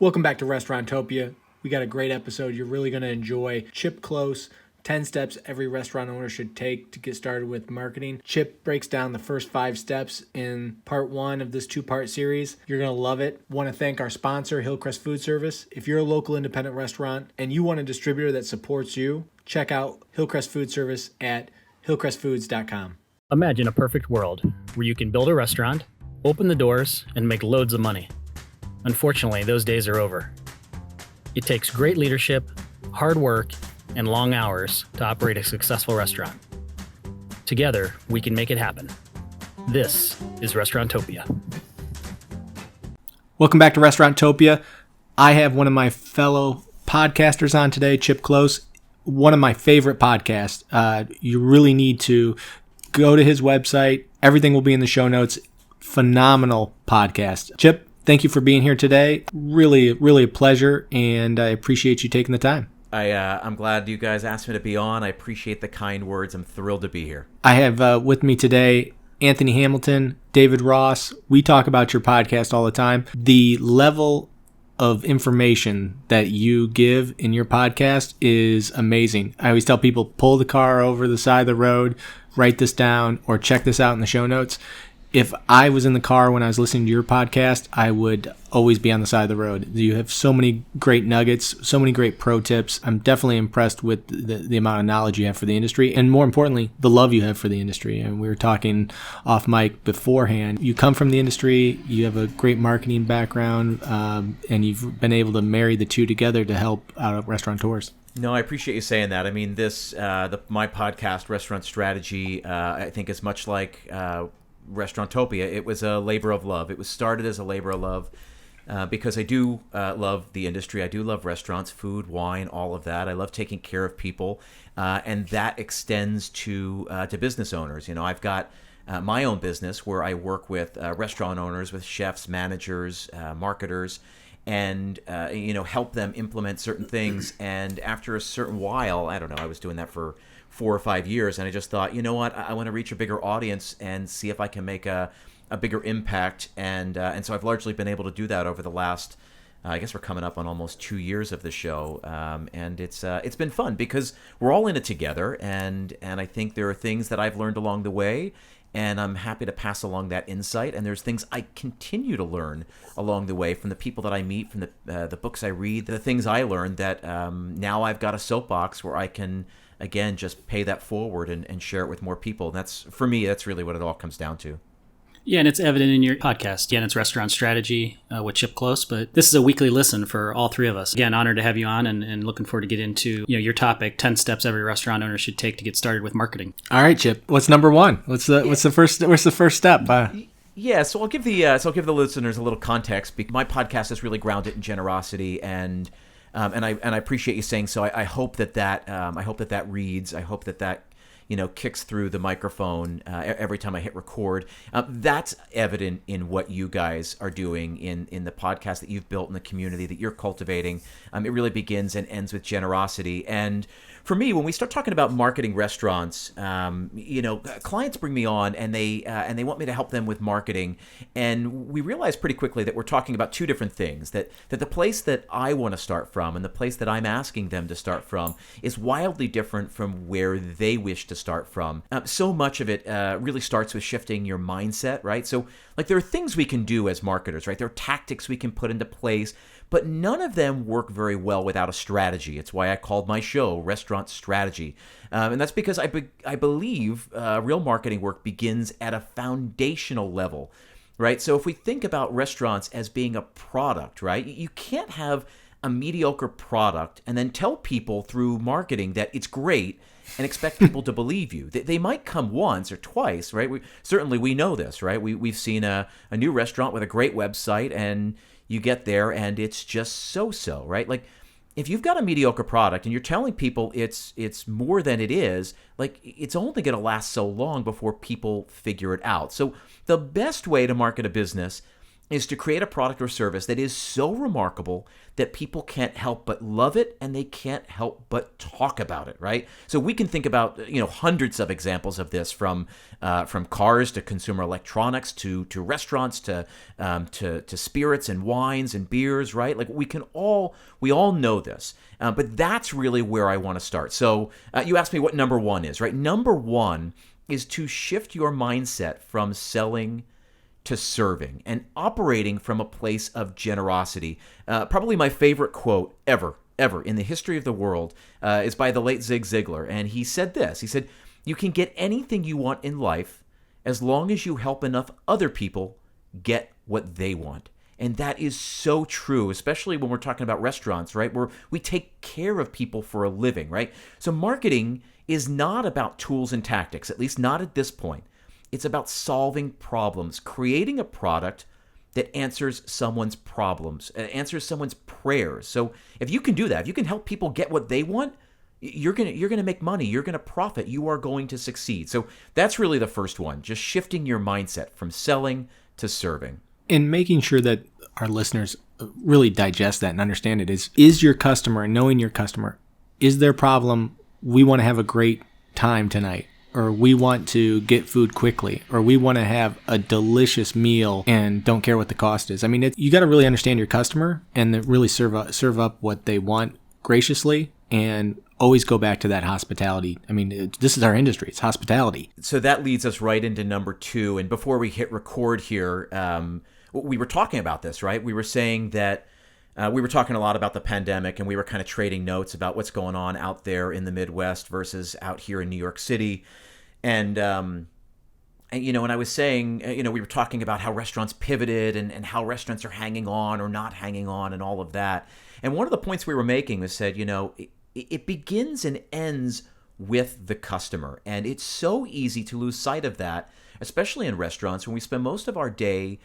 Welcome back to Restauranttopia. We got a great episode you're really going to enjoy. Chip Klose, 10 steps every restaurant owner should take to get started with marketing. Chip breaks down the first 5 steps in part 1 of this 2-part series. You're going to love it. Want to thank our sponsor, Hillcrest Food Service. If you're a local independent restaurant and you want a distributor that supports you, check out Hillcrest Food Service at hillcrestfoods.com. Imagine a perfect world where you can build a restaurant, open the doors, and make loads of money. Unfortunately, those days are over. It takes great leadership, hard work, and long hours to operate a successful restaurant. Together, we can make it happen. This is Restauranttopia. Welcome back to Restauranttopia. I have one of my fellow podcasters on today, Chip Klose, one of my favorite podcasts. You really need to go to his website. Everything will be in the show notes. Phenomenal podcast. Chip, thank you for being here today. Really, really a pleasure, and I appreciate you taking the time. I'm glad you guys asked me to be on. I appreciate the kind words. I'm thrilled to be here. I have with me today Anthony Hamilton, David Ross. We talk about your podcast all the time. The level of information that you give in your podcast is amazing. I always tell people, pull the car over the side of the road, write this down, or check this out in the show notes. If I was in the car when I was listening to your podcast, I would always be on the side of the road. You have so many great nuggets, so many great pro tips. I'm definitely impressed with the amount of knowledge you have for the industry, and more importantly, the love you have for the industry. And we were talking off mic beforehand. You come from the industry, you have a great marketing background, and you've been able to marry the two together to help out restaurateurs. No, I appreciate you saying that. I mean, my podcast, Restaurant Strategy, I think is much like Restauranttopia. It was a labor of love. It was started as a labor of love because I do love the industry. I do love restaurants, food, wine, all of that. I love taking care of people, and that extends to business owners. You know, I've got my own business where I work with restaurant owners, with chefs, managers, marketers, and help them implement certain things. And after a certain while, I don't know, I was doing that for 4 or 5 years, and I just thought, you know what, I want to reach a bigger audience and see if I can make a bigger impact, and so I've largely been able to do that over the last, I guess we're coming up on almost 2 years of the show, and it's been fun because we're all in it together, and I think there are things that I've learned along the way, and I'm happy to pass along that insight, and there's things I continue to learn along the way from the people that I meet, from the books I read, the things I learned that now I've got a soapbox where I can, again, just pay that forward and share it with more people. That's, for me, that's really what it all comes down to. Yeah, and it's evident in your podcast. Again, it's Restaurant Strategy with Chip Klose, but this is a weekly listen for all three of us. Again, honored to have you on, and looking forward to get into your topic, 10 steps every restaurant owner should take to get started with marketing. All right, Chip, what's number 1? What's the first step? Yeah, so I'll give the listeners a little context. Because my podcast is really grounded in generosity, and I appreciate you saying so. I hope that reads. I hope that kicks through the microphone every time I hit record. That's evident in what you guys are doing in the podcast that you've built, in the community that you're cultivating. It really begins and ends with generosity. And for me, when we start talking about marketing restaurants, clients bring me on and they want me to help them with marketing, and we realize pretty quickly that we're talking about two different things. That the place that I want to start from and the place that I'm asking them to start from is wildly different from where they wish to start from. So much of it really starts with shifting your mindset, right? So, like, there are things we can do as marketers, right? There are tactics we can put into place, but none of them work very well without a strategy. It's why I called my show Restaurant Strategy. And that's because I believe real marketing work begins at a foundational level, right? So if we think about restaurants as being a product, right? You can't have a mediocre product and then tell people through marketing that it's great and expect people to believe you. They might come once or twice, right? We know this, right? We've seen a new restaurant with a great website, and you get there and it's just so-so, right? Like, if you've got a mediocre product and you're telling people it's more than it is, like, it's only going to last so long before people figure it out. So the best way to market a business is to create a product or service that is so remarkable that people can't help but love it, and they can't help but talk about it, right? So we can think about hundreds of examples of this, from cars to consumer electronics to restaurants to spirits and wines and beers, right? Like we all know this, but that's really where I want to start. So you asked me what number one is, right? Number one is to shift your mindset from selling to serving and operating from a place of generosity. Probably my favorite quote ever in the history of the world is by the late Zig Ziglar. And he said this. He said, "You can get anything you want in life as long as you help enough other people get what they want." And that is so true, especially when we're talking about restaurants, right? Where we take care of people for a living, right? So marketing is not about tools and tactics, at least not at this point. It's about solving problems, creating a product that answers someone's problems, answers someone's prayers. So if you can do that, if you can help people get what they want, you're gonna make money, you're gonna profit, you are going to succeed. So that's really the first one, just shifting your mindset from selling to serving. And making sure that our listeners really digest that and understand it is your customer, and knowing your customer, is their problem, we want to have a great time tonight, or we want to get food quickly, or we want to have a delicious meal and don't care what the cost is. I mean, you got to really understand your customer and then really serve up what they want graciously, and always go back to that hospitality. I mean, this is our industry. It's hospitality. So that leads us right into number two. And before we hit record here, we were talking about this, right? We were saying that we were talking a lot about the pandemic, and we were kind of trading notes about what's going on out there in the Midwest versus out here in New York City. And I was saying, we were talking about how restaurants pivoted and how restaurants are hanging on or not hanging on and all of that. And one of the points we were making was said, it begins and ends with the customer. And it's so easy to lose sight of that, especially in restaurants when we spend most of our day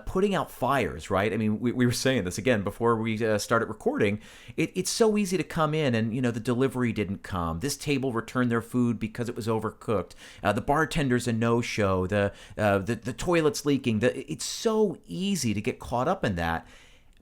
putting out fires, right? I mean, we were saying this again before we started recording. It's so easy to come in and, the delivery didn't come. This table returned their food because it was overcooked. The bartender's a no-show. The toilet's leaking. It's so easy to get caught up in that.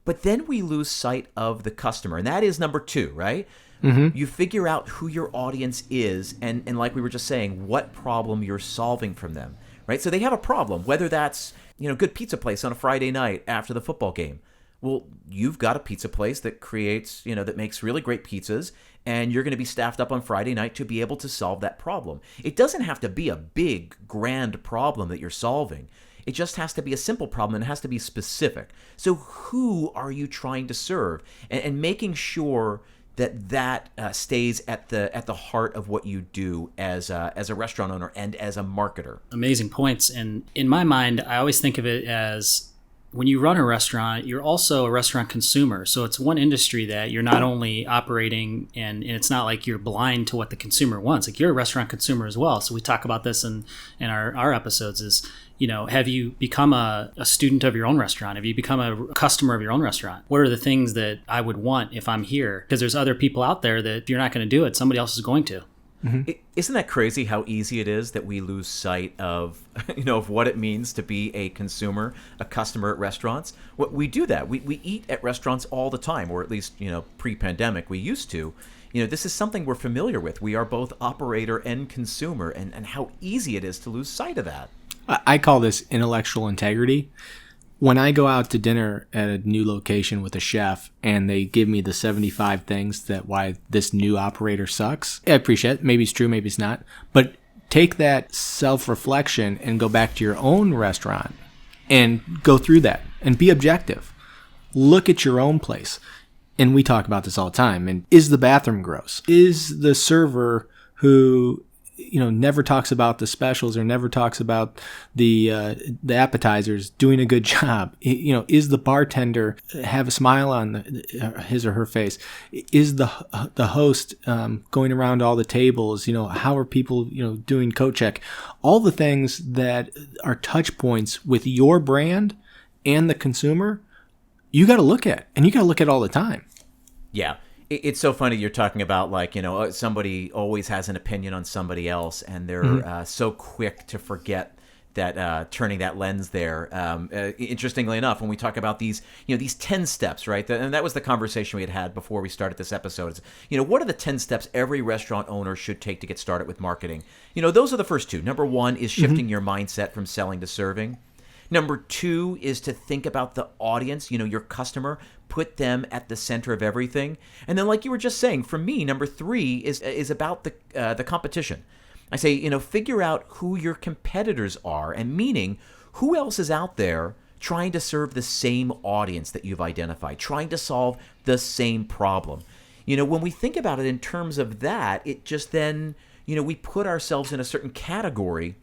But then we lose sight of the customer. And that is number two, right? Mm-hmm. You figure out who your audience is and like we were just saying, what problem you're solving from them, right? So they have a problem, whether that's good pizza place on a Friday night after the football game. Well, you've got a pizza place that creates, that makes really great pizzas, and you're going to be staffed up on Friday night to be able to solve that problem. It doesn't have to be a big, grand problem that you're solving. It just has to be a simple problem, and it has to be specific. So who are you trying to serve? And making sure that stays at the heart of what you do as a restaurant owner and as a marketer. Amazing points. And in my mind, I always think of it as when you run a restaurant, you're also a restaurant consumer. So it's one industry that you're not only operating, and it's not like you're blind to what the consumer wants. Like, you're a restaurant consumer as well. So we talk about this in our episodes is, have you become a student of your own restaurant? Have you become a customer of your own restaurant? What are the things that I would want if I'm here? Because there's other people out there that if you're not going to do it, somebody else is going to. Mm-hmm. Isn't that crazy how easy it is that we lose sight of, of what it means to be a consumer, a customer at restaurants? We do that. We eat at restaurants all the time, or at least, pre-pandemic we used to. This is something we're familiar with. We are both operator and consumer, and how easy it is to lose sight of that. I call this intellectual integrity. When I go out to dinner at a new location with a chef and they give me the 75 things that why this new operator sucks, I appreciate it. Maybe it's true, maybe it's not. But take that self-reflection and go back to your own restaurant and go through that and be objective. Look at your own place. And we talk about this all the time. And is the bathroom gross? Is the server who never talks about the specials or never talks about the appetizers doing a good job? Is the bartender have a smile on his or her face? Is the host going around all the tables? How are people doing coat check? All the things that are touch points with your brand and the consumer, you got to look at, and you got to look at all the time. Yeah. It's so funny you're talking about, like, somebody always has an opinion on somebody else, and they're so quick to forget turning that lens there. Interestingly enough, when we talk about these 10 steps, right? And that was the conversation we had before we started this episode. It's, what are the 10 steps every restaurant owner should take to get started with marketing? Those are the first two. Number one is shifting your mindset from selling to serving. Number two is to think about the audience, your customer, put them at the center of everything. And then, like you were just saying, for me, number three is about the competition. I say, figure out who your competitors are, and meaning who else is out there trying to serve the same audience that you've identified, trying to solve the same problem. When we think about it in terms of that, it just then, we put ourselves in a certain category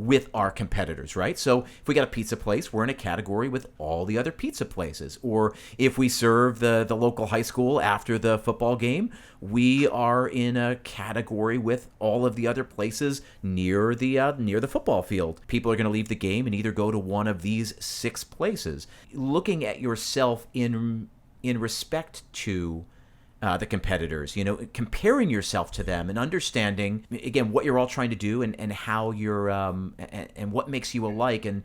with our competitors, right? So if we got a pizza place, we're in a category with all the other pizza places. Or if we serve the local high school after the football game, we are in a category with all of the other places near the football field. People are going to leave the game and either go to one of these 6 places. Looking at yourself in respect to the competitors, comparing yourself to them and understanding, again, what you're all trying to do and how you're, and what makes you alike and,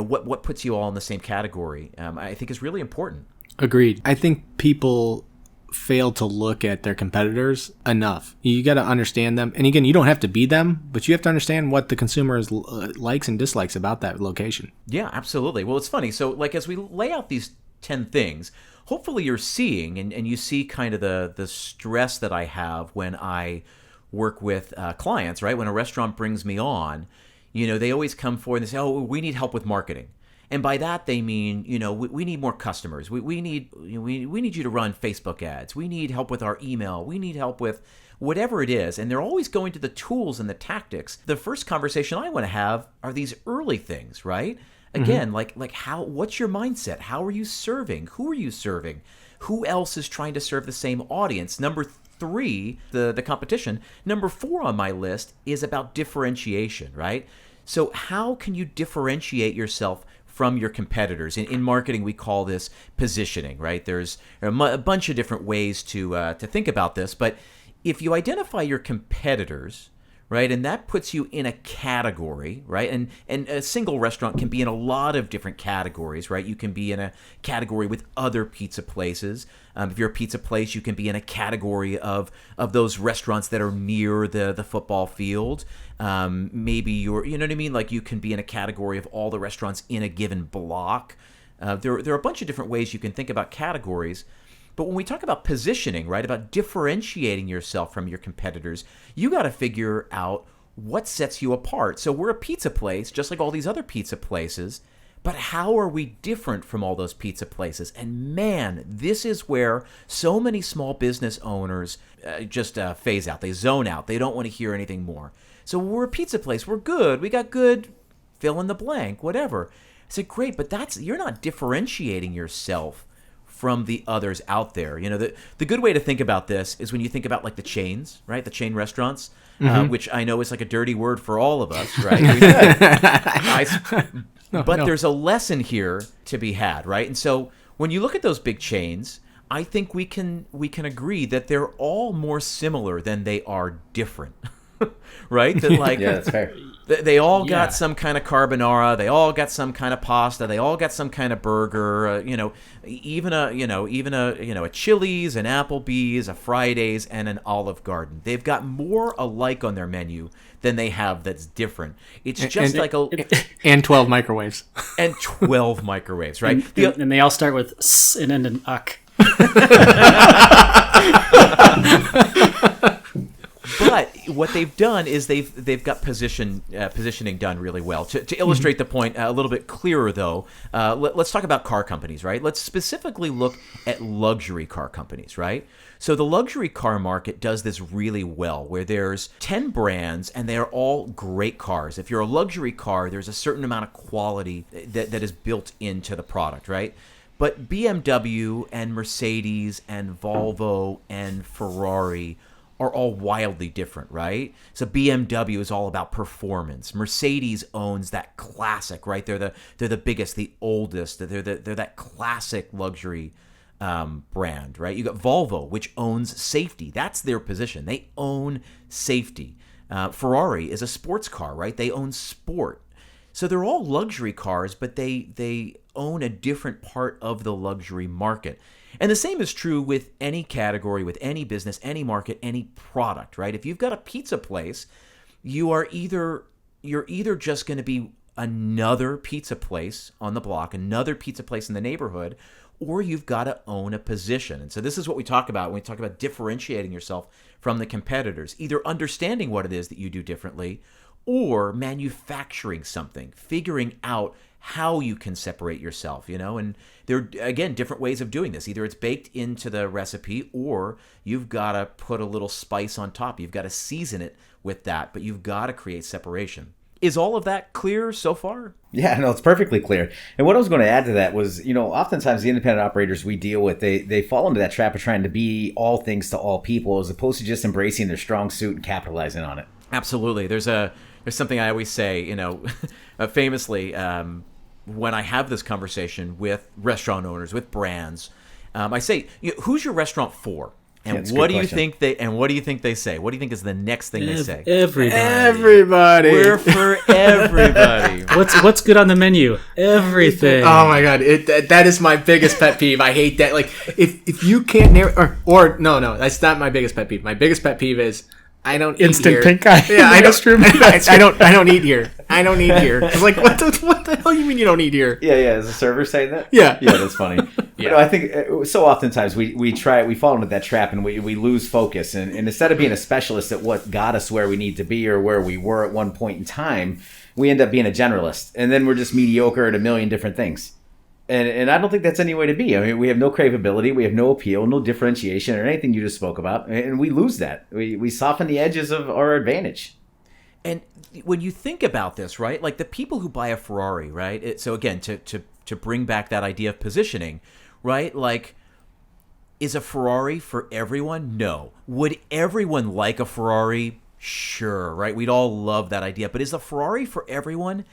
what puts you all in the same category, I think is really important. Agreed. I think people fail to look at their competitors enough. You got to understand them. And again, you don't have to be them, but you have to understand what the consumer likes and dislikes about that location. Yeah, absolutely. Well, it's funny. So like, as we lay out these 10 things, hopefully you're seeing, and you see kind of the stress that I have when I work with clients, right? When a restaurant brings me on, they always come forward and they say, oh, we need help with marketing. And by that, they mean, we need more customers. We need you to run Facebook ads. We need help with our email. We need help with whatever it is. And they're always going to the tools and the tactics. The first conversation I want to have are these early things, right? Again, like what's your mindset? How are you serving? Who are you serving? Who else is trying to serve the same audience? Number 3, the competition. Number 4 on my list is about differentiation, right? So how can you differentiate yourself from your competitors? In marketing, we call this positioning, right? There's a bunch of different ways to think about this, but if you identify your competitors, right, and that puts you in a category, right? And a single restaurant can be in a lot of different categories, right? You can be in a category with other pizza places. If you're a pizza place, you can be in a category of those restaurants that are near the football field. Maybe you're, you know what I mean? Like, you can be in a category of all the restaurants in a given block. There are a bunch of different ways you can think about categories. But when we talk about positioning, right, about differentiating yourself from your competitors, you got to figure out what sets you apart. So we're a pizza place, just like all these other pizza places, but how are we different from all those pizza places? And man, this is where so many small business owners just phase out. They zone out. They don't want to hear anything more. So we're a pizza place. We're good. We got good, fill in the blank, whatever. I said, great, but you're not differentiating yourself from the others out there. The good way to think about this is when you think about like the chains, right? The chain restaurants, which I know is like a dirty word for all of us, right? But there's a lesson here to be had, right? And so when you look at those big chains, I think we can agree that they're all more similar than they are different. Right? That, like, yeah, that's fair. They all got some kind of carbonara. They all got some kind of pasta. They all got some kind of burger. Even a Chili's, an Applebee's, a Fridays, and an Olive Garden. They've got more alike on their menu than they have that's different. It's just and 12 microwaves. And 12 microwaves, right? And they all start with S and end in uck. But what they've done is they've got positioning done really well. To illustrate the point a little bit clearer, though, let's talk about car companies, right? Let's specifically look at luxury car companies, right? So the luxury car market does this really well, where there's 10 brands and they're all great cars. If you're a luxury car, there's a certain amount of quality that is built into the product, right? But BMW and Mercedes and Volvo and Ferrari are all wildly different, right? So BMW is all about performance. Mercedes owns that classic, right? They're the biggest, the oldest. They're that classic luxury brand, right? You got Volvo, which owns safety. That's their position. They own safety. Ferrari is a sports car, right? They own sport. So they're all luxury cars, but they own a different part of the luxury market. And the same is true with any category, with any business, any market, any product, right? If you've got a pizza place, you're either just going to be another pizza place on the block, another pizza place in the neighborhood, or you've got to own a position. And so this is what we talk about when we talk about differentiating yourself from the competitors, either understanding what it is that you do differently or manufacturing something, figuring out how you can separate yourself, and there are, again, different ways of doing this. Either it's baked into the recipe or you've got to put a little spice on top. You've got to season it with that, but you've got to create separation. Is all of that clear so far? Yeah, no, it's perfectly clear. And what I was going to add to that was, oftentimes the independent operators we deal with, they fall into that trap of trying to be all things to all people as opposed to just embracing their strong suit and capitalizing on it. Absolutely. There's something I always say, famously, when I have this conversation with restaurant owners, with brands, I say, who's your restaurant for? And what do you think they say? What do you think is the next thing they say? Everybody. We're for everybody. What's good on the menu? Everything. Oh my god, that is my biggest pet peeve. I hate that. Like if you can't narrow or no, that's not my biggest pet peeve. My biggest pet peeve is I don't instant eat here. pink eye. Yeah, I don't eat here. I don't eat here. It's like what the hell you mean you don't eat here? Yeah. Is the server saying that? Yeah, that's funny. Yeah. I think so. Oftentimes we fall into that trap and we lose focus. And instead of being a specialist at what got us where we need to be or where we were at one point in time, we end up being a generalist, and then we're just mediocre at a million different things. And I don't think that's any way to be. I mean, we have no craveability, we have no appeal, no differentiation, or anything you just spoke about, and we lose that. We soften the edges of our advantage. And when you think about this, right, like the people who buy a Ferrari, right? So again, to bring back that idea of positioning, right? Like, is a Ferrari for everyone? No. Would everyone like a Ferrari? Sure, right? We'd all love that idea. But is a Ferrari for everyone?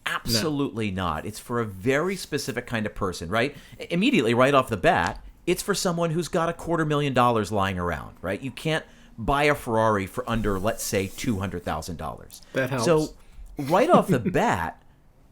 Absolutely not. It's for a very specific kind of person, right? Immediately, right off the bat, it's for someone who's got $250,000 lying around, right? You can't buy a Ferrari for under, let's say, $200,000. That helps. So right off the bat,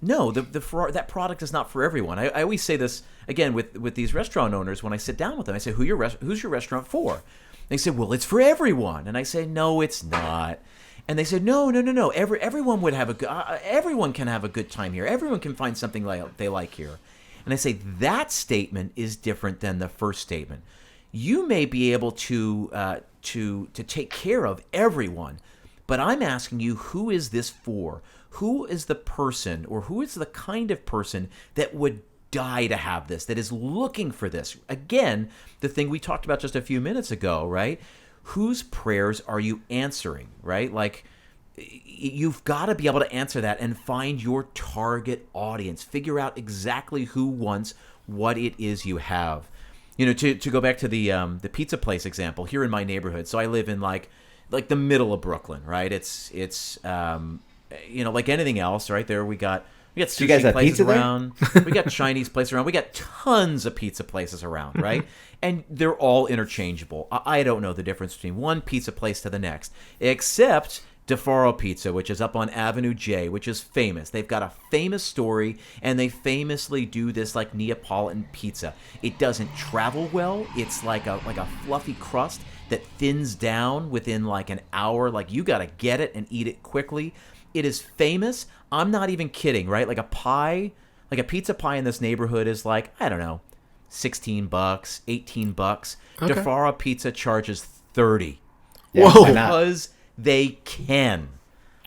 no, the Ferrari, that product is not for everyone. I always say this, again, with these restaurant owners, when I sit down with them, I say, who's your restaurant for? They say, well, it's for everyone. And I say, no, it's not. And they said, no. Everyone would have everyone can have a good time here. Everyone can find something they like here. And I say that statement is different than the first statement. You may be able to take care of everyone, but I'm asking you, who is this for? Who is the person, or who is the kind of person that would die to have this, that is looking for this? Again, the thing we talked about just a few minutes ago, right? Whose prayers are you answering, right? Like, you've got to be able to answer that and find your target audience. Figure out exactly who wants what it is you have. To go back to the pizza place example here in my neighborhood. So I live in like the middle of Brooklyn, right? It's like anything else, right? There we got sushi places around. We got Chinese places around. We got tons of pizza places around, right? And they're all interchangeable. I don't know the difference between one pizza place to the next, except DeFaro Pizza, which is up on Avenue J, which is famous. They've got a famous story, and they famously do this like Neapolitan pizza. It doesn't travel well. It's like a fluffy crust that thins down within like an hour. Like, you got to get it and eat it quickly. It is famous. I'm not even kidding, right? Like a pizza pie in this neighborhood is like, I don't know, $16, $18. Okay. DeFaro Pizza charges $30. Yeah, whoa, because they can.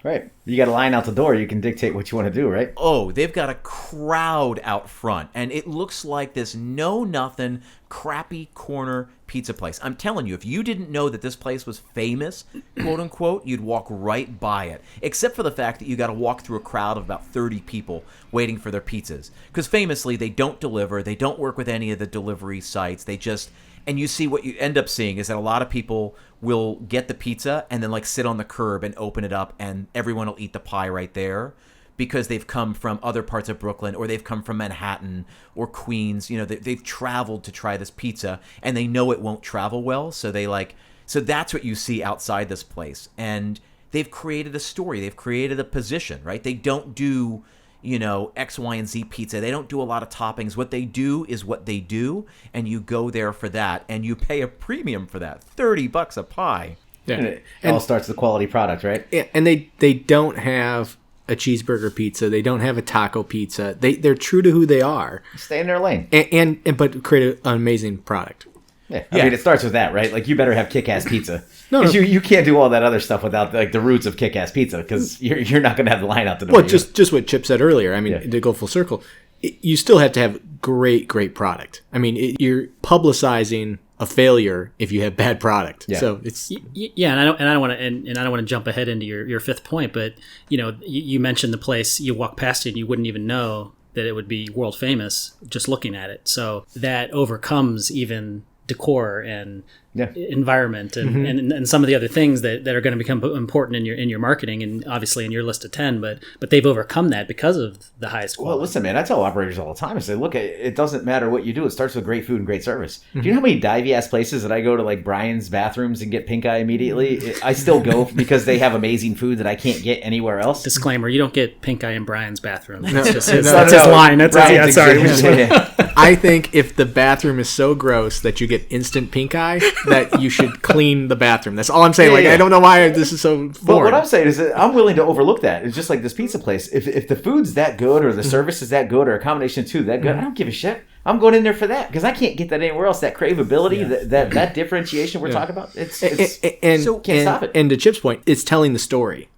Right. You got a line out the door. You can dictate what you want to do, right? Oh, they've got a crowd out front, and it looks like this know-nothing, crappy corner pizza place. I'm telling you, if you didn't know that this place was famous, quote-unquote, you'd walk right by it, except for the fact that you got to walk through a crowd of about 30 people waiting for their pizzas. Because famously, they don't deliver. They don't work with any of the delivery sites. They just... And you see, what you end up seeing is that a lot of people will get the pizza and then like sit on the curb and open it up, and everyone will eat the pie right there because they've come from other parts of Brooklyn, or they've come from Manhattan or Queens. They've traveled to try this pizza, and they know it won't travel well. So that's what you see outside this place. And they've created a story. They've created a position, right? They don't do, X, Y, and Z pizza. They don't do a lot of toppings. What they do is what they do, and you go there for that, and you pay a premium for that. $30 a pie. Yeah. And it all starts with the quality product, right? Yeah, and they don't have a cheeseburger pizza. They don't have a taco pizza. They're true to who they are. Stay in their lane. And but create an amazing product. Yeah. I mean, it starts with that, right? Like, you better have kick-ass pizza. No. You can't do all that other stuff without the roots of kick-ass pizza, because you're not going to have the line out the door. Well, just what Chip said earlier. I mean, to go full circle, you still have to have great product. I mean, you're publicizing a failure if you have bad product. Yeah. So it's and I don't want to jump ahead into your fifth point, but you mentioned the place, you walk past it and you wouldn't even know that it would be world famous just looking at it. So that overcomes even decor and environment and some of the other things that are going to become important in your marketing, and obviously in your list of 10, but they've overcome that because of the highest quality. Well, listen, man, I tell operators all the time, I say, look, it doesn't matter what you do. It starts with great food and great service. Do you know how many divey-ass places that I go to, like Brian's bathrooms, and get pink eye immediately? I still go because they have amazing food that I can't get anywhere else. Disclaimer, you don't get pink eye in Brian's bathroom. That's just his line. Sorry. I think if the bathroom is so gross that you get instant pink eye, that you should clean the bathroom. That's all I'm saying. I don't know why this is so foreign. But what I'm saying is that I'm willing to overlook that. It's just like this pizza place. If the food's that good, or the service is that good, or a combination of two that good, I don't give a shit. I'm going in there for that because I can't get that anywhere else. That cravability, that differentiation we're talking about, can't stop it. And to Chip's point, it's telling the story.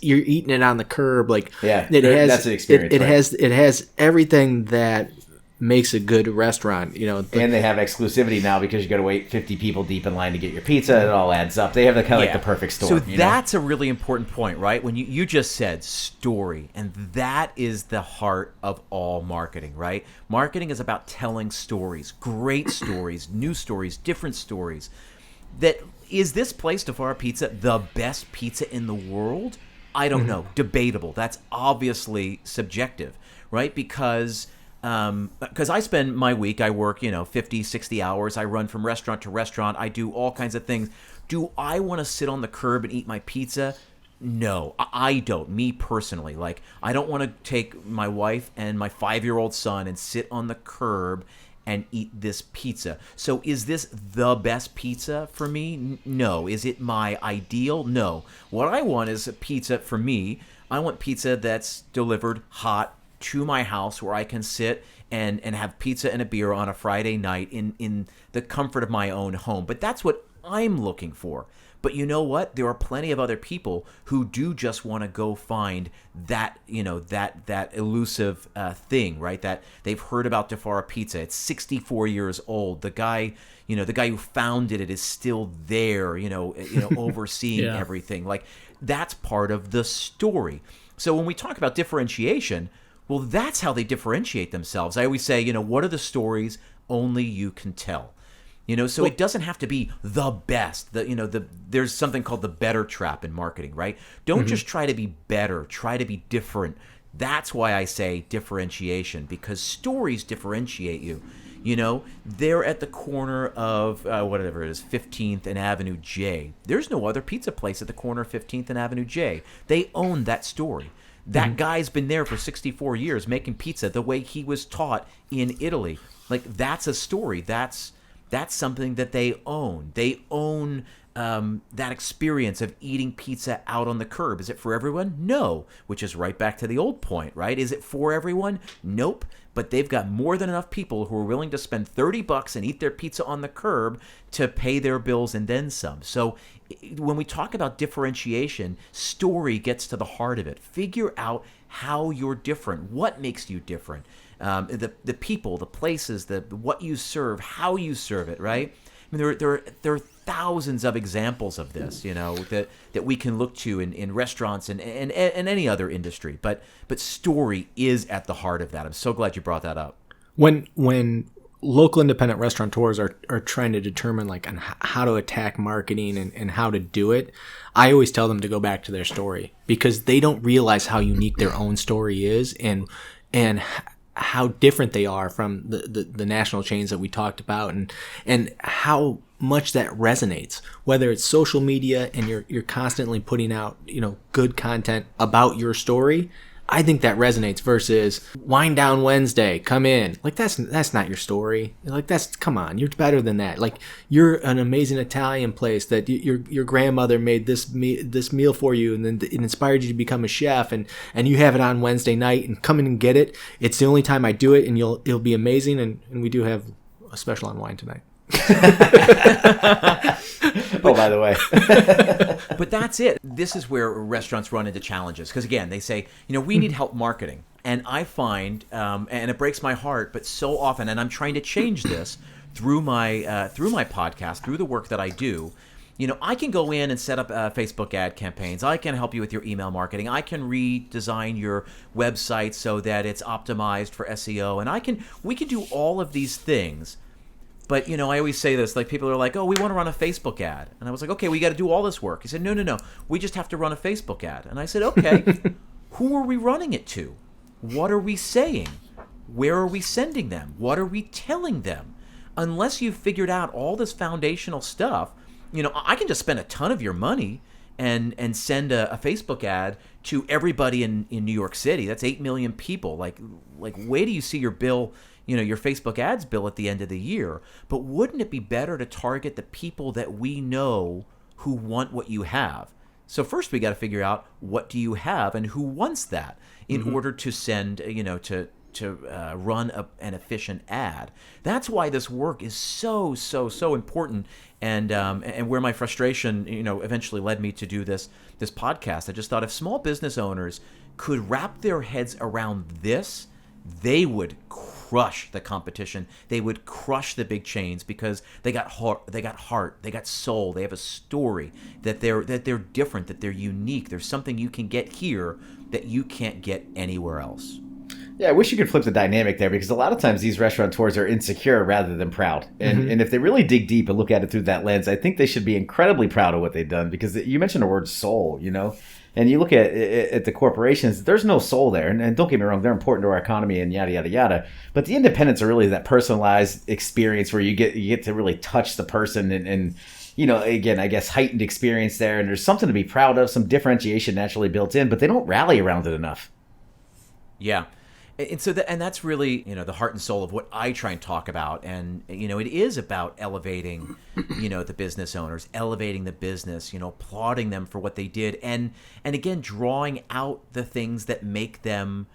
You're eating it on the curb, that's an experience. It has everything that makes a good restaurant, and they have exclusivity now because you got to wait 50 people deep in line to get your pizza. It all adds up. They have the perfect store. So that's a really important point, right? When you just said story, and that is the heart of all marketing, right? Marketing is about telling stories, great stories, new stories, different stories. Is this place, Defara Pizza, the best pizza in the world? I don't know. Debatable. That's obviously subjective, right? Because I spend my week, I work, 50, 60 hours. I run from restaurant to restaurant. I do all kinds of things. Do I want to sit on the curb and eat my pizza? No, I don't. Me personally. I don't want to take my wife and my 5-year-old son and sit on the curb and eat this pizza. So is this the best pizza for me? No. Is it my ideal? No. What I want is a pizza for me. I want pizza that's delivered hot to my house, where I can sit and have pizza and a beer on a Friday night in the comfort of my own home. But that's what I'm looking for. But you know what? There are plenty of other people who do just want to go find that, that elusive thing, right? That they've heard about Defara Pizza. It's 64 years old. The guy who founded it is still there, overseeing everything. That's part of the story. So when we talk about differentiation, well, that's how they differentiate themselves. I always say, what are the stories only you can tell? So it doesn't have to be the best. There's something called the better trap in marketing, right? Don't just try to be better. Try to be different. That's why I say differentiation, because stories differentiate you. They're at the corner of whatever it is, 15th and Avenue J. There's no other pizza place at the corner of 15th and Avenue J. They own that story. That guy's been there for 64 years making pizza the way he was taught in Italy. That's a story. That's something that they own. They own that experience of eating pizza out on the curb. Is it for everyone? No. Which is right back to the old point, right? Is it for everyone? Nope. But they've got more than enough people who are willing to spend $30 and eat their pizza on the curb to pay their bills and then some. So when we talk about differentiation, story gets to the heart of it. Figure out how you're different. What makes you different? The people, the places, what you serve, how you serve it, right? I mean, there are thousands of examples of this, that we can look to in restaurants and any other industry. But story is at the heart of that. I'm so glad you brought that up. When local independent restaurateurs are trying to determine on how to attack marketing and how to do it, I always tell them to go back to their story, because they don't realize how unique their own story is and how different they are from the national chains that we talked about, and how much that resonates, whether it's social media and you're constantly putting out good content about your story. I think that resonates versus Wind Down Wednesday, come in. Like, that's not your story. Like, come on, you're better than that. Like, you're an amazing Italian place that your grandmother made this meal for you, and then it inspired you to become a chef, and you have it on Wednesday night, and come in and get it. It's the only time I do it, and it'll be amazing, and we do have a special on wine tonight. Oh, by the way. But that's it. This is where restaurants run into challenges. Because again, they say, we need help marketing. And I find, and it breaks my heart, but so often, and I'm trying to change this through my podcast, through the work that I do, I can go in and set up Facebook ad campaigns. I can help you with your email marketing. I can redesign your website so that it's optimized for SEO. And we can do all of these things. But, I always say this, like, people are like, oh, we want to run a Facebook ad. And I was like, okay, we got to do all this work. He said, no, we just have to run a Facebook ad. And I said, okay, who are we running it to? What are we saying? Where are we sending them? What are we telling them? Unless you've figured out all this foundational stuff, I can just spend a ton of your money and send a Facebook ad to everybody in New York City. That's 8 million people. Like, where do you see your bill, your Facebook ads bill at the end of the year? But wouldn't it be better to target the people that we know who want what you have? So first we got to figure out, what do you have and who wants that in order to send, to run an efficient ad. That's why this work is so important, and where my frustration, eventually led me to do this podcast. I just thought if small business owners could wrap their heads around this, they would crush the competition. They would crush the big chains because they got heart, they got soul, they have a story, that they're different, that they're unique. There's something you can get here that you can't get anywhere else. Yeah, I wish you could flip the dynamic there, because a lot of times these restaurateurs are insecure rather than proud. And if they really dig deep and look at it through that lens, I think they should be incredibly proud of what they've done, because you mentioned the word soul, and you look at the corporations, there's no soul there. And don't get me wrong, they're important to our economy and yada, yada, yada. But the independents are really that personalized experience where you get to really touch the person and again, I guess heightened experience there. And there's something to be proud of, some differentiation naturally built in, but they don't rally around it enough. Yeah. And so that's really, the heart and soul of what I try and talk about. And, it is about elevating, the business owners, elevating the business, applauding them for what they did. And again, drawing out the things that make them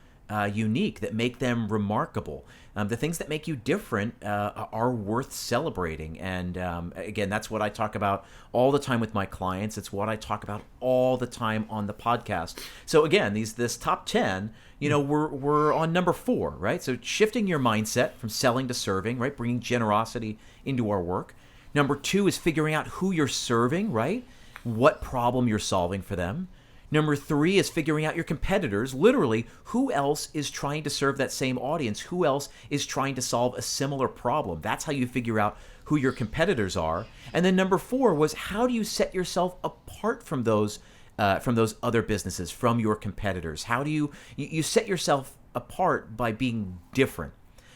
unique, that make them remarkable. The things that make you different are worth celebrating. And again, that's what I talk about all the time with my clients. It's what I talk about all the time on the podcast. So again, this top 10, we're on number 4, right? So shifting your mindset from selling to serving, right? Bringing generosity into our work. Number 2 is figuring out who you're serving, right? What problem you're solving for them. Number 3 is figuring out your competitors. Literally, who else is trying to serve that same audience? Who else is trying to solve a similar problem? That's how you figure out who your competitors are. And then number 4 was, how do you set yourself apart from those other businesses, from your competitors? How do you set yourself apart by being different?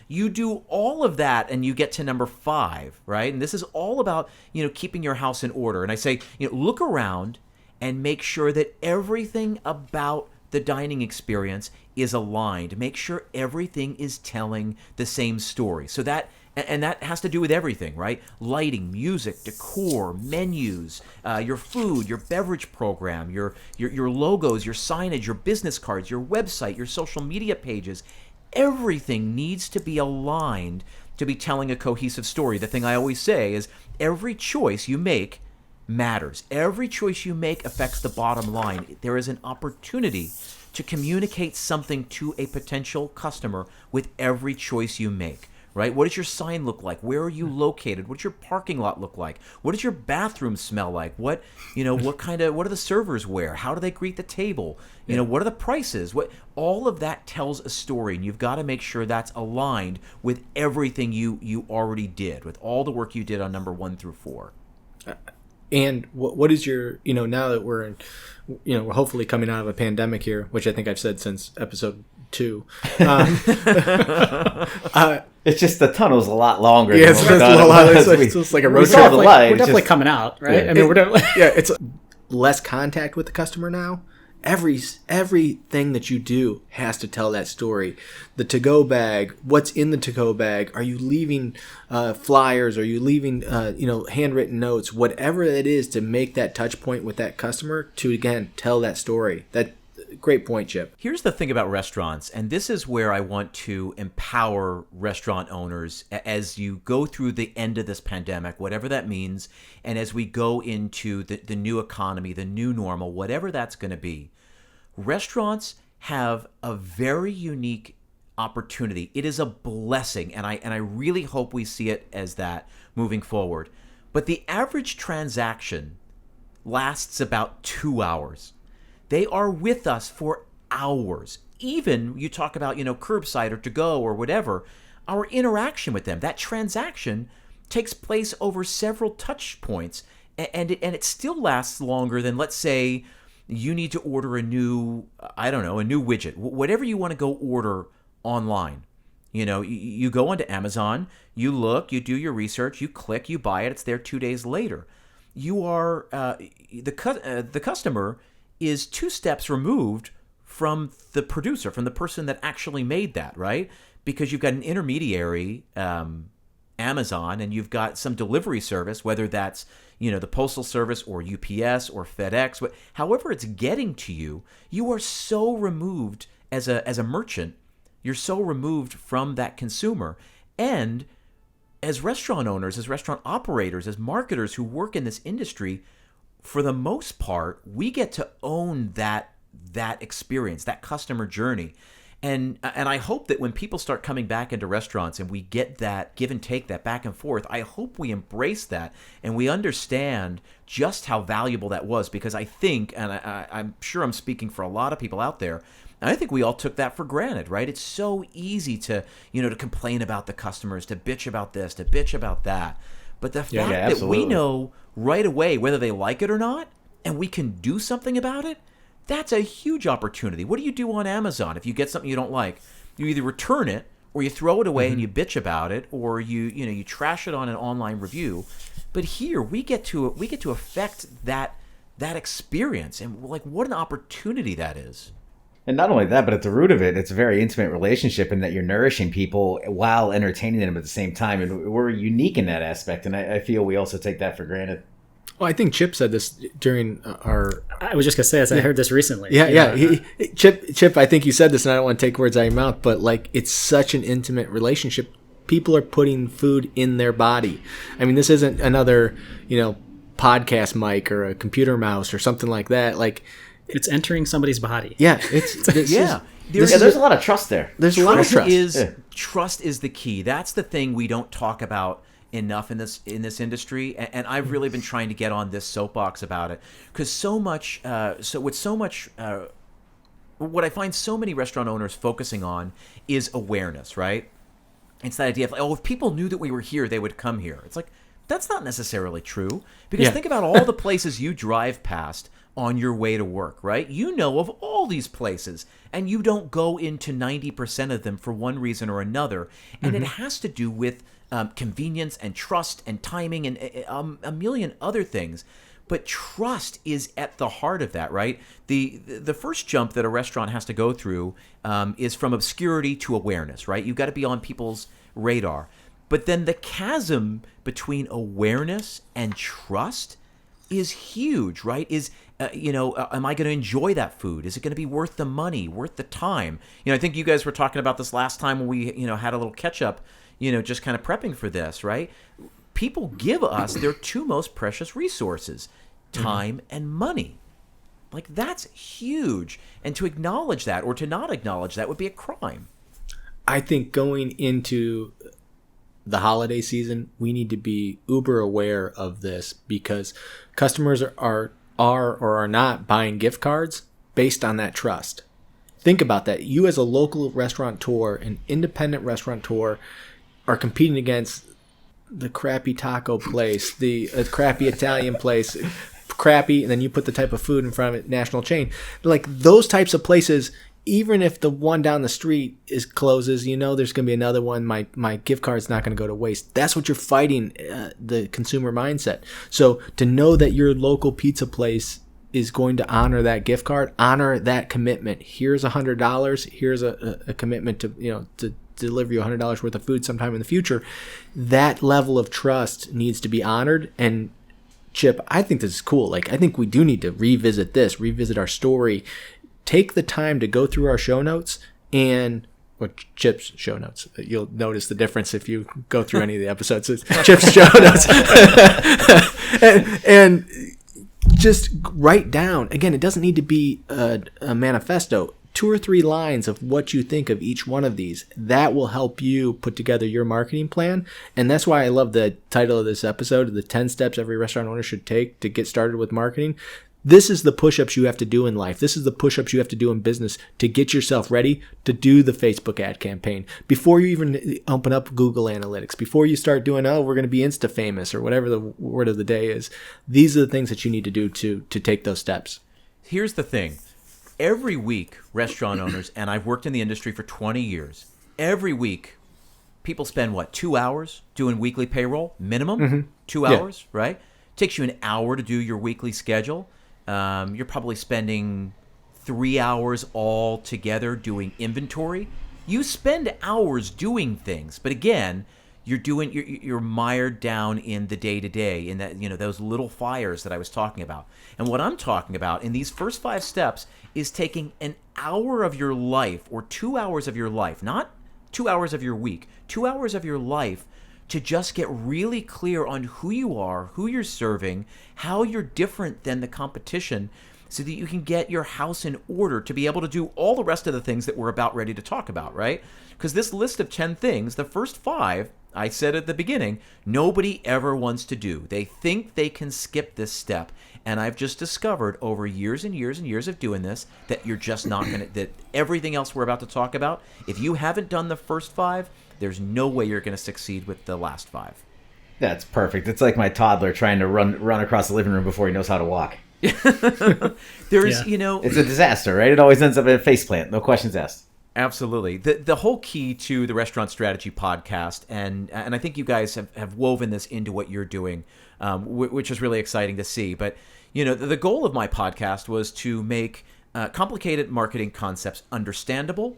You do all of that and you get to number 5, right? And this is all about, keeping your house in order. And I say, look around and make sure that everything about the dining experience is aligned. Make sure everything is telling the same story. So that has to do with everything, right? Lighting, music, decor, menus, your food, your beverage program, your logos, your signage, your business cards, your website, your social media pages. Everything needs to be aligned to be telling a cohesive story. The thing I always say is, every choice you make matters. Every choice you make affects the bottom line. There is an opportunity to communicate something to a potential customer with every choice you make, right? What does your sign look like? Where are you located? What does your parking lot look like? What does your bathroom smell like? What do the servers wear? How do they greet the table? What are the prices? All of that tells a story, and you've got to make sure that's aligned with everything you already did, with all the work you did on number 1 through 4. And what is your, now that we're we're hopefully coming out of a pandemic here, which I think I've said since episode 2. It's just the tunnel's a lot longer. Yeah, it's like a road trip. We're definitely coming out, right? Yeah. I mean, we're definitely, it's less contact with the customer now. everything that you do has to tell that story. The to-go bag, what's in the to-go bag? Are you leaving flyers? Are you leaving handwritten notes? Whatever it is to make that touch point with that customer to, again, tell that story. That great point, Chip. Here's the thing about restaurants, and this is where I want to empower restaurant owners as you go through the end of this pandemic, whatever that means, and as we go into the new economy, the new normal, whatever that's going to be. Restaurants have a very unique opportunity. It is a blessing, and I really hope we see it as that moving forward. But the average transaction lasts about 2 hours. They are with us for hours. Even you talk about, curbside or to go or whatever, our interaction with them, that transaction takes place over several touch points, and it still lasts longer than, let's say, you need to order a new widget, whatever you want to go order online. You go onto Amazon, you look, you do your research, you click, you buy it, it's there 2 days later. You are the customer is 2 steps removed from the producer, from the person that actually made that, right? Because you've got an intermediary, Amazon, and you've got some delivery service, whether that's, the Postal Service or UPS or FedEx, however it's getting to you, you are so removed as a merchant, you're so removed from that consumer. And as restaurant owners, as restaurant operators, as marketers who work in this industry, for the most part, we get to own that experience, that customer journey. And I hope that when people start coming back into restaurants and we get that give and take, that back and forth, I hope we embrace that and we understand just how valuable that was. Because I think, and I'm sure I'm speaking for a lot of people out there, I think we all took that for granted, right? It's so easy to complain about the customers, to bitch about this, to bitch about that. But the fact that we know right away whether they like it or not, and we can do something about it, that's a huge opportunity. What do you do on Amazon if you get something you don't like? You either return it, or you throw it away and you bitch about it, or you trash it on an online review. But here we get to affect that experience, and what an opportunity that is. And not only that, but at the root of it, it's a very intimate relationship in that you're nourishing people while entertaining them at the same time. And we're unique in that aspect. And I feel we also take that for granted. Well, I think Chip said this during our... I was just going to say this. I heard this recently. Yeah. Chip, I think you said this, and I don't want to take words out of your mouth, but it's such an intimate relationship. People are putting food in their body. I mean, this isn't another, podcast mic or a computer mouse or something like that. It's entering somebody's body. Yeah, there's a lot of trust there. There's a lot of trust. Trust is the key. That's the thing we don't talk about enough in this industry, and I've really been trying to get on this soapbox about it because what I find so many restaurant owners focusing on is awareness, right? It's that idea of if people knew that we were here, they would come here. It's that's not necessarily true because think about all the places you drive past on your way to work, right? You know of all these places, and you don't go into 90% of them for one reason or another. And it has to do with convenience and trust and timing and a million other things. But trust is at the heart of that, right? The first jump that a restaurant has to go through is from obscurity to awareness, right? You've got to be on people's radar. But then the chasm between awareness and trust is huge, right? Am I going to enjoy that food? Is it going to be worth the money, worth the time? I think you guys were talking about this last time when we, had a little catch up, just kind of prepping for this, right? People give us their 2 most precious resources, time and money. That's huge. And to acknowledge that or to not acknowledge that would be a crime. I think going into the holiday season, we need to be uber aware of this because customers are or are not buying gift cards based on that trust. Think about that. You as a local restaurateur, an independent restaurateur, are competing against the crappy taco place, the crappy Italian place, crappy, and then you put the type of food in front of it, national chain. Those types of places, even if the one down the street closes, there's going to be another one. My gift card's not going to go to waste. That's what you're fighting, the consumer mindset. So to know that your local pizza place is going to honor that gift card, honor that commitment. Here's $100. Here's a commitment to deliver you $100 worth of food sometime in the future. That level of trust needs to be honored. And Chip, I think this is cool. Like, I think we do need to revisit our story, take the time to go through our show notes Chip's show notes. You'll notice the difference if you go through any of the episodes. It's Chip's show notes. and just write down. Again, it doesn't need to be a manifesto. 2 or 3 lines of what you think of each one of these. That will help you put together your marketing plan. And that's why I love the title of this episode, the 10 steps every restaurant owner should take to get started with marketing. This is the push-ups you have to do in life. This is the push-ups you have to do in business to get yourself ready to do the Facebook ad campaign. Before you even open up Google Analytics, before you start doing, we're going to be Insta famous or whatever the word of the day is, these are the things that you need to do to take those steps. Here's the thing. Every week, restaurant owners, and I've worked in the industry for 20 years, every week, people spend, 2 hours doing weekly payroll? Minimum? Mm-hmm. 2 hours, right? Takes you an hour to do your weekly schedule. You're probably spending 3 hours all together doing inventory. You spend hours doing things, but again, you're mired down in the day-to-day, in that, those little fires that I was talking about. And what I'm talking about in these first 5 steps is taking an hour of your life, or 2 hours of your life, not 2 hours of your week, 2 hours of your life, to just get really clear on who you are, who you're serving, how you're different than the competition, so that you can get your house in order to be able to do all the rest of the things that we're about ready to talk about, right? Because this list of 10 things, the first 5, I said at the beginning, nobody ever wants to do. They think they can skip this step. And I've just discovered over years and years and years of doing this that you're just not going to, that everything else we're about to talk about, if you haven't done the first 5, there's no way you're going to succeed with the last 5. That's perfect. It's like my toddler trying to run across the living room before he knows how to walk. It's a disaster, right? It always ends up in a faceplant. No questions asked. Absolutely. The whole key to the Restaurant Strategy podcast, and I think you guys have woven this into what you're doing, which is really exciting to see. But, the goal of my podcast was to make complicated marketing concepts understandable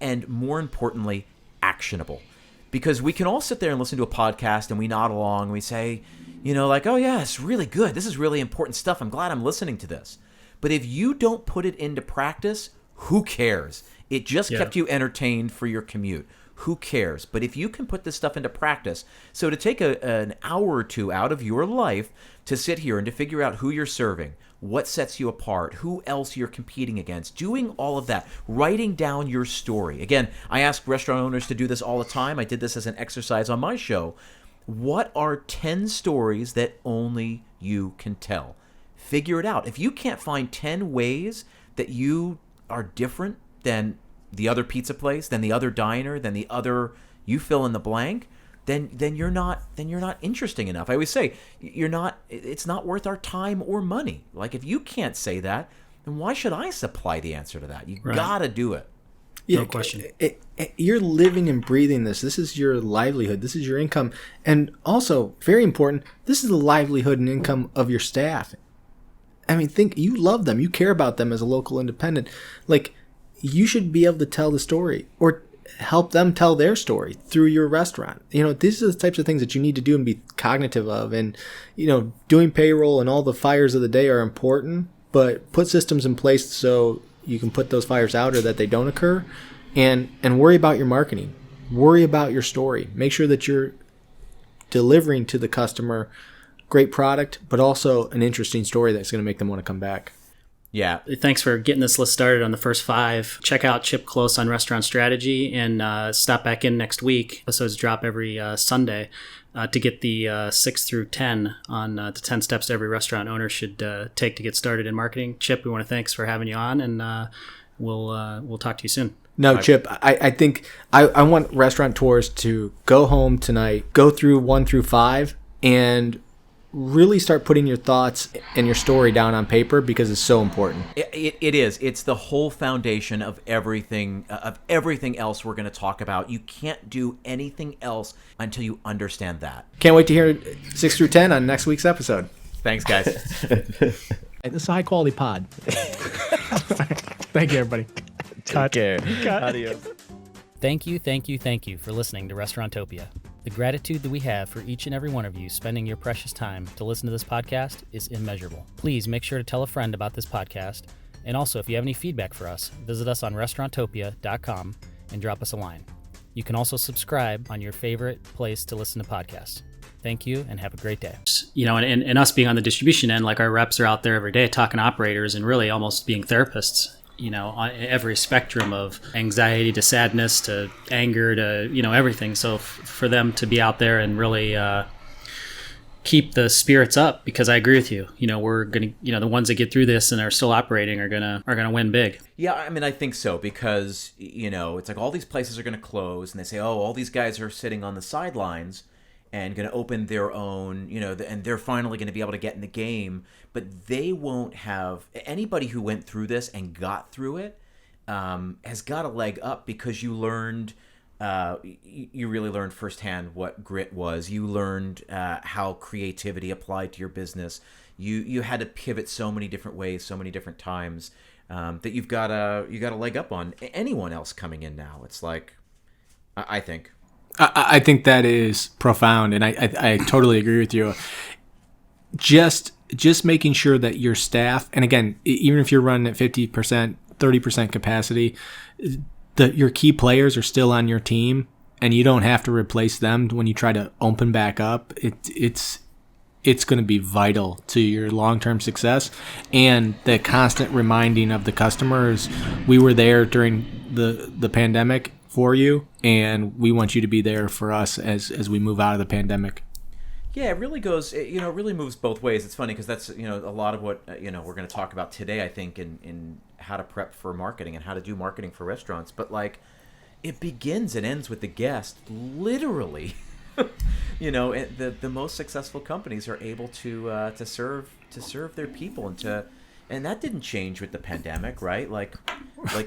and, more importantly, actionable. Because we can all sit there and listen to a podcast and we nod along and we say, oh yeah, it's really good. This is really important stuff. I'm glad I'm listening to this. But if you don't put it into practice, who cares? It just kept you entertained for your commute. Who cares? But if you can put this stuff into practice, so to take an hour or 2 out of your life to sit here and to figure out who you're serving, what sets you apart, who else you're competing against, doing all of that, writing down your story. Again, I ask restaurant owners to do this all the time. I did this as an exercise on my show. What are 10 stories that only you can tell? Figure it out. If you can't find 10 ways that you are different than the other pizza place, than the other diner, than the other, you fill in the blank, then you're not interesting enough. I always say it's not worth our time or money. Like, if you can't say that, then why should I supply the answer to that? You gotta do it. Yeah, no question. You're living and breathing this. This is your livelihood. This is your income. And also, very important, this is the livelihood and income of your staff. I mean, you love them. You care about them as a local independent. Like, you should be able to tell the story or help them tell their story through your restaurant. These are the types of things that you need to do and be cognitive of. And, doing payroll and all the fires of the day are important, but put systems in place so you can put those fires out or that they don't occur, and worry about your marketing. Worry about your story. Make sure that you're delivering to the customer great product, but also an interesting story that's going to make them want to come back. Yeah. Thanks for getting this list started on the first 5. Check out Chip Klose on Restaurant Strategy and stop back in next week. Episodes drop every Sunday to get the 6 through 10 on the 10 steps every restaurant owner should take to get started in marketing. Chip, we want to thanks for having you on, and we'll talk to you soon. No, Chip, I think I want restaurateurs to go home tonight, go through 1 through 5, and really start putting your thoughts and your story down on paper, because it's so important. It is. It's the whole foundation of everything else we're going to talk about. You can't do anything else until you understand that. Can't wait to hear 6 through 10 on next week's episode. Thanks, guys. This is a high-quality pod. Thank you, everybody. Take care. Adios. Thank you for listening to Restaurantopia. The gratitude that we have for each and every one of you spending your precious time to listen to this podcast is immeasurable. Please make sure to tell a friend about this podcast. And also, if you have any feedback for us, visit us on restaurantopia.com and drop us a line. You can also subscribe on your favorite place to listen to podcasts. Thank you and have a great day. And us being on the distribution end, like our reps are out there every day talking to operators and really almost being therapists, on every spectrum of anxiety to sadness to anger to, everything. So for them to be out there and really keep the spirits up, because I agree with you. We're going to, the ones that get through this and are still operating are going to win big. Yeah, I mean, I think so, because, it's like all these places are going to close and they say, oh, all these guys are sitting on the sidelines and going to open their own, and they're finally going to be able to get in the game, but they won't have anybody who went through this and got through it has got a leg up, because you learned, you really learned firsthand what grit was. You learned how creativity applied to your business. You had to pivot so many different ways, so many different times, that you got a leg up on anyone else coming in now. It's like, I think. I think that is profound, and I totally agree with you. Just making sure that your staff, and again, even if you're running at 50%, 30% capacity, your key players are still on your team, and you don't have to replace them when you try to open back up. It's going to be vital to your long-term success, and the constant reminding of the customers. We were there during the pandemic for you, and we want you to be there for us as we move out of the pandemic. Yeah, it really goes, it really moves both ways. It's funny because that's, a lot of what, we're going to talk about today, I think, in how to prep for marketing and how to do marketing for restaurants. But like, it begins and ends with the guest, literally. The most successful companies are able to serve their people, and that didn't change with the pandemic, right? Like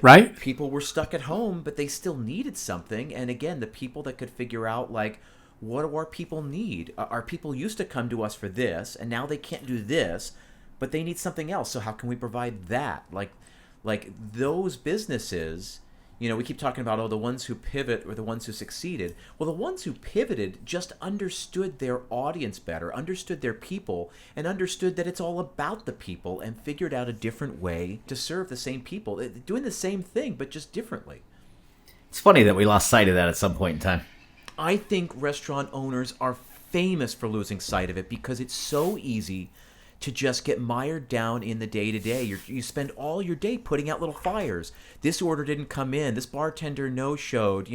right? People were stuck at home, but they still needed something. And again, the people that could figure out, like, what do our people need? Our people used to come to us for this, and now they can't do this, but they need something else. So how can we provide that? Like those businesses, we keep talking about, the ones who pivot or the ones who succeeded. Well, the ones who pivoted just understood their audience better, understood their people, and understood that it's all about the people, and figured out a different way to serve the same people, doing the same thing, but just differently. It's funny that we lost sight of that at some point in time. I think restaurant owners are famous for losing sight of it, because it's so easy to just get mired down in the day-to-day. You spend all your day putting out little fires. This order didn't come in. This bartender no-showed.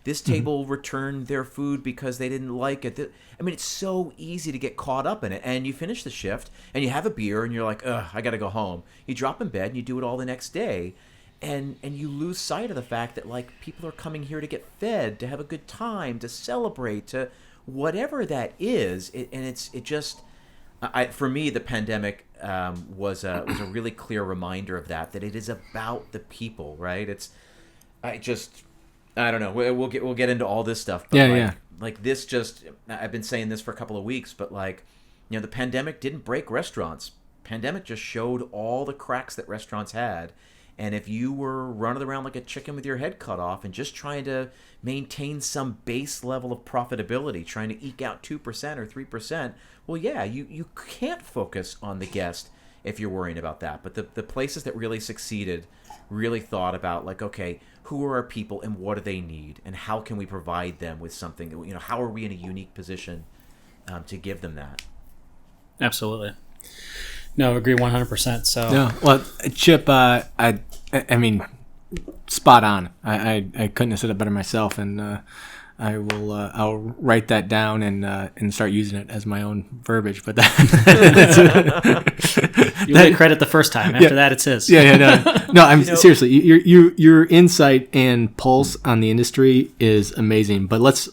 This table returned their food because they didn't like it. I mean, it's so easy to get caught up in it. And you finish the shift, and you have a beer, and you're like, ugh, I got to go home. You drop in bed, and you do it all the next day. And you lose sight of the fact that, like, people are coming here to get fed, to have a good time, to celebrate, to whatever that is. For me, the pandemic was a really clear reminder of that it is about the people, right? I don't know. We'll get into all this stuff, but like this I've been saying this for a couple of weeks, but like, the pandemic didn't break restaurants. Pandemic just showed all the cracks that restaurants had. And if you were running around like a chicken with your head cut off and just trying to maintain some base level of profitability, trying to eke out 2% or 3%, well, yeah, you can't focus on the guest if you're worrying about that. But the places that really succeeded really thought about, like, okay, who are our people and what do they need? And how can we provide them with something? How are we in a unique position to give them that? Absolutely. No, agree 100%. So yeah, well, Chip, I mean, spot on. I couldn't have said it better myself, and I'll write that down and start using it as my own verbiage. But you get credit the first time. After that, it's his. No. I'm seriously. Your insight and pulse on the industry is amazing. But let's